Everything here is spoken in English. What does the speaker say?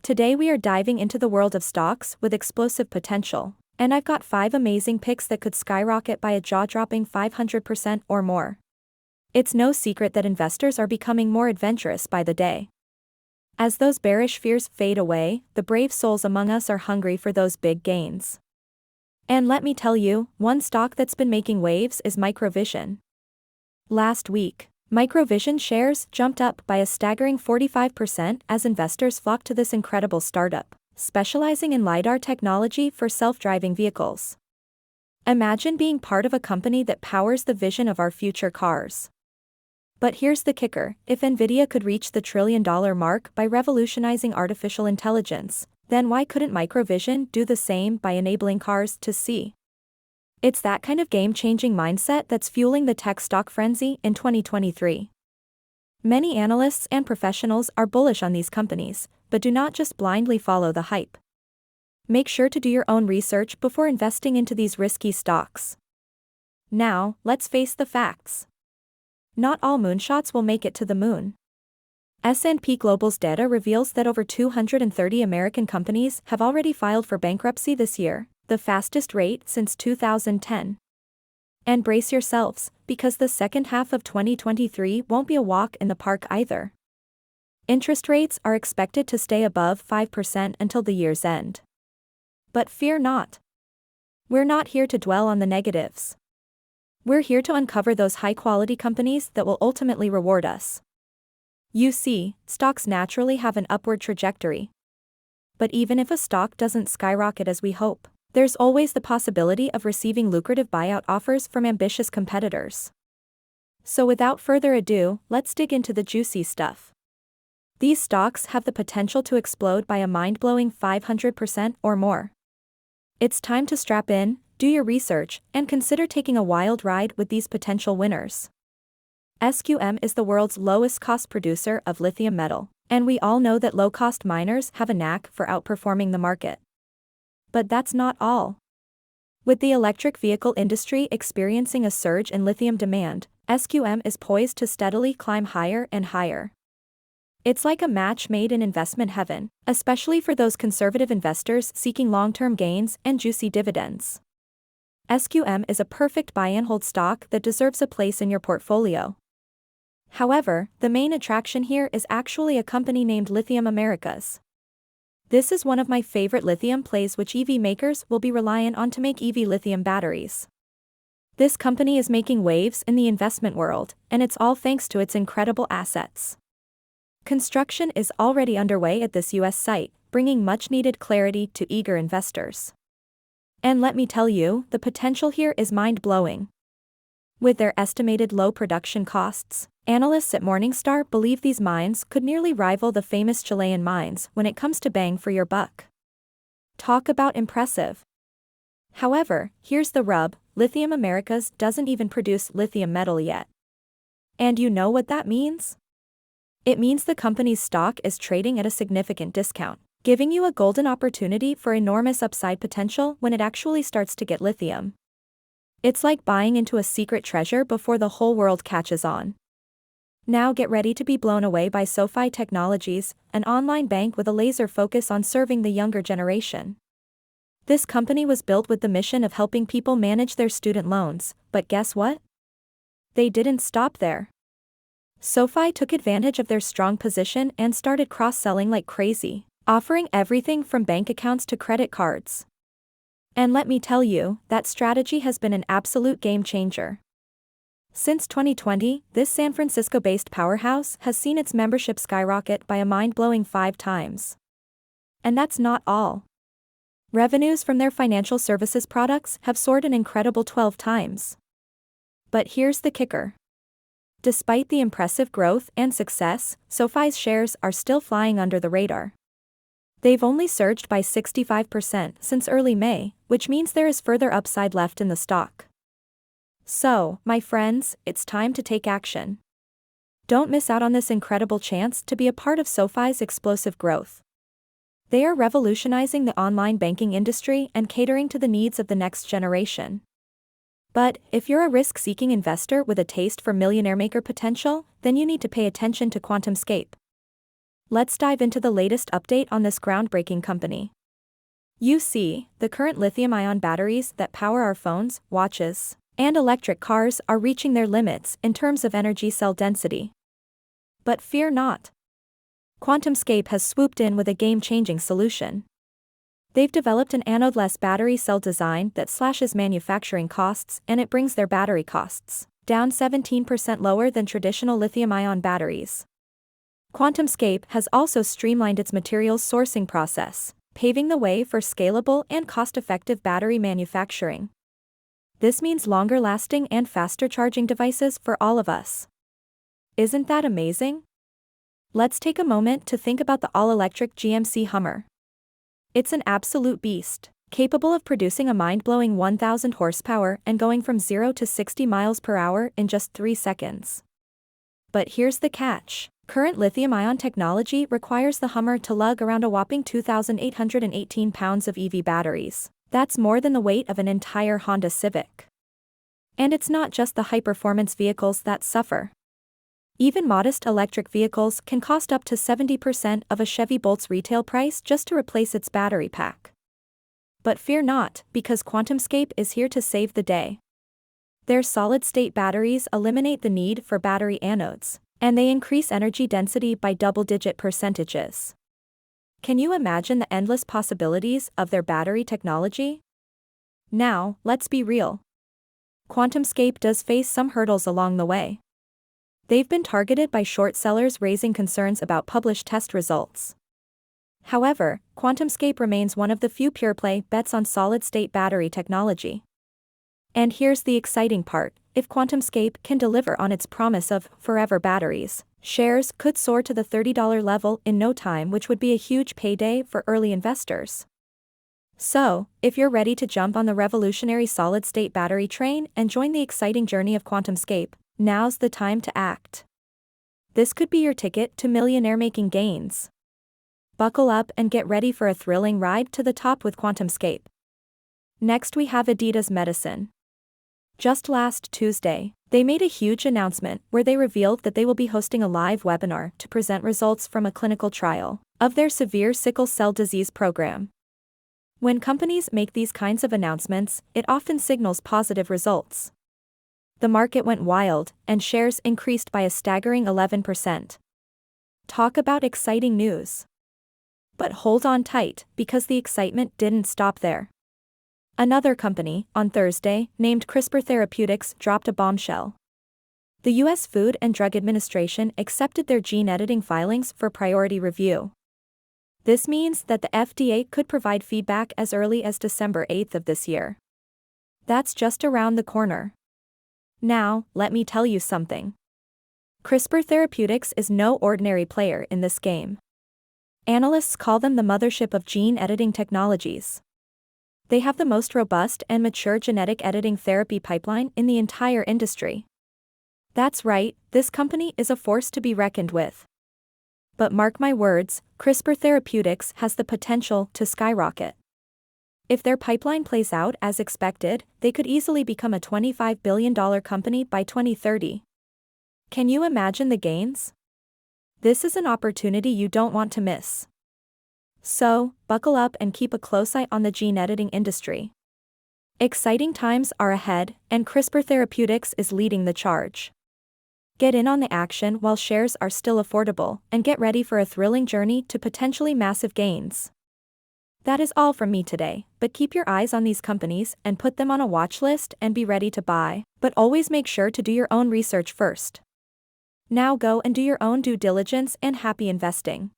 Today we are diving into the world of stocks with explosive potential, and I've got 5 amazing picks that could skyrocket by a jaw-dropping 500% or more. It's no secret that investors are becoming more adventurous by the day. As those bearish fears fade away, the brave souls among us are hungry for those big gains. And let me tell you, one stock that's been making waves is Microvision. Last week, Microvision shares jumped up by a staggering 45% as investors flocked to this incredible startup, specializing in LiDAR technology for self-driving vehicles. Imagine being part of a company that powers the vision of our future cars. But here's the kicker: if Nvidia could reach the $1 trillion mark by revolutionizing artificial intelligence, then why couldn't Microvision do the same by enabling cars to see? It's that kind of game-changing mindset that's fueling the tech stock frenzy in 2023. Many analysts and professionals are bullish on these companies, but do not just blindly follow the hype. Make sure to do your own research before investing into these risky stocks. Now, let's face the facts. Not all moonshots will make it to the moon. S&P Global's data reveals that over 230 American companies have already filed for bankruptcy this year, the fastest rate since 2010. And brace yourselves, because the second half of 2023 won't be a walk in the park either. Interest rates are expected to stay above 5% until the year's end. But fear not. We're not here to dwell on the negatives. We're here to uncover those high-quality companies that will ultimately reward us. You see, stocks naturally have an upward trajectory. But even if a stock doesn't skyrocket as we hope, there's always the possibility of receiving lucrative buyout offers from ambitious competitors. So without further ado, let's dig into the juicy stuff. These stocks have the potential to explode by a mind-blowing 500% or more. It's time to strap in, do your research, and consider taking a wild ride with these potential winners. SQM is the world's lowest-cost producer of lithium metal, and we all know that low-cost miners have a knack for outperforming the market. But that's not all. With the electric vehicle industry experiencing a surge in lithium demand, SQM is poised to steadily climb higher and higher. It's like a match made in investment heaven, especially for those conservative investors seeking long-term gains and juicy dividends. SQM is a perfect buy-and-hold stock that deserves a place in your portfolio. However, the main attraction here is actually a company named Lithium Americas. This is one of my favorite lithium plays, which EV makers will be reliant on to make EV lithium batteries. This company is making waves in the investment world, and it's all thanks to its incredible assets. Construction is already underway at this US site, bringing much-needed clarity to eager investors. And let me tell you, the potential here is mind-blowing. With their estimated low production costs, analysts at Morningstar believe these mines could nearly rival the famous Chilean mines when it comes to bang for your buck. Talk about impressive. However, here's the rub: Lithium Americas doesn't even produce lithium metal yet. And you know what that means? It means the company's stock is trading at a significant discount, giving you a golden opportunity for enormous upside potential when it actually starts to get lithium. It's like buying into a secret treasure before the whole world catches on. Now get ready to be blown away by SoFi Technologies, an online bank with a laser focus on serving the younger generation. This company was built with the mission of helping people manage their student loans, but guess what? They didn't stop there. SoFi took advantage of their strong position and started cross-selling like crazy, offering everything from bank accounts to credit cards. And let me tell you, that strategy has been an absolute game changer. Since 2020, this San Francisco-based powerhouse has seen its membership skyrocket by a mind-blowing 5 times. And that's not all. Revenues from their financial services products have soared an incredible 12 times. But here's the kicker. Despite the impressive growth and success, SoFi's shares are still flying under the radar. They've only surged by 65% since early May, which means there is further upside left in the stock. So, my friends, it's time to take action. Don't miss out on this incredible chance to be a part of SoFi's explosive growth. They are revolutionizing the online banking industry and catering to the needs of the next generation. But, if you're a risk-seeking investor with a taste for millionaire maker potential, then you need to pay attention to QuantumScape. Let's dive into the latest update on this groundbreaking company. You see, the current lithium-ion batteries that power our phones, watches, and electric cars are reaching their limits in terms of energy cell density. But fear not. QuantumScape has swooped in with a game-changing solution. They've developed an anode-less battery cell design that slashes manufacturing costs, and it brings their battery costs down 17% lower than traditional lithium-ion batteries. QuantumScape has also streamlined its materials sourcing process, paving the way for scalable and cost-effective battery manufacturing. This means longer-lasting and faster charging devices for all of us. Isn't that amazing? Let's take a moment to think about the all-electric GMC Hummer. It's an absolute beast, capable of producing a mind-blowing 1,000 horsepower and going from 0 to 60 miles per hour in just 3 seconds. But here's the catch. Current lithium-ion technology requires the Hummer to lug around a whopping 2,818 pounds of EV batteries. That's more than the weight of an entire Honda Civic. And it's not just the high-performance vehicles that suffer. Even modest electric vehicles can cost up to 70% of a Chevy Bolt's retail price just to replace its battery pack. But fear not, because QuantumScape is here to save the day. Their solid-state batteries eliminate the need for battery anodes, and they increase energy density by double-digit percentages. Can you imagine the endless possibilities of their battery technology? Now, let's be real. QuantumScape does face some hurdles along the way. They've been targeted by short sellers raising concerns about published test results. However, QuantumScape remains one of the few pure-play bets on solid-state battery technology. And here's the exciting part. If QuantumScape can deliver on its promise of forever batteries, shares could soar to the $30 level in no time, which would be a huge payday for early investors. So, if you're ready to jump on the revolutionary solid-state battery train and join the exciting journey of QuantumScape, now's the time to act. This could be your ticket to millionaire-making gains. Buckle up and get ready for a thrilling ride to the top with QuantumScape. Next we have Adidas Medicine. Just last Tuesday, they made a huge announcement where they revealed that they will be hosting a live webinar to present results from a clinical trial of their severe sickle cell disease program. When companies make these kinds of announcements, it often signals positive results. The market went wild, and shares increased by a staggering 11%. Talk about exciting news. But hold on tight, because the excitement didn't stop there. Another company, on Thursday, named CRISPR Therapeutics, dropped a bombshell. The U.S. Food and Drug Administration accepted their gene editing filings for priority review. This means that the FDA could provide feedback as early as December 8th of this year. That's just around the corner. Now, let me tell you something. CRISPR Therapeutics is no ordinary player in this game. Analysts call them the mothership of gene editing technologies. They have the most robust and mature genetic editing therapy pipeline in the entire industry. That's right, this company is a force to be reckoned with. But mark my words, CRISPR Therapeutics has the potential to skyrocket. If their pipeline plays out as expected, they could easily become a $25 billion company by 2030. Can you imagine the gains? This is an opportunity you don't want to miss. So, buckle up and keep a close eye on the gene editing industry. Exciting times are ahead, and CRISPR Therapeutics is leading the charge. Get in on the action while shares are still affordable, and get ready for a thrilling journey to potentially massive gains. That is all from me today, but keep your eyes on these companies and put them on a watch list and be ready to buy, but always make sure to do your own research first. Now go and do your own due diligence and happy investing.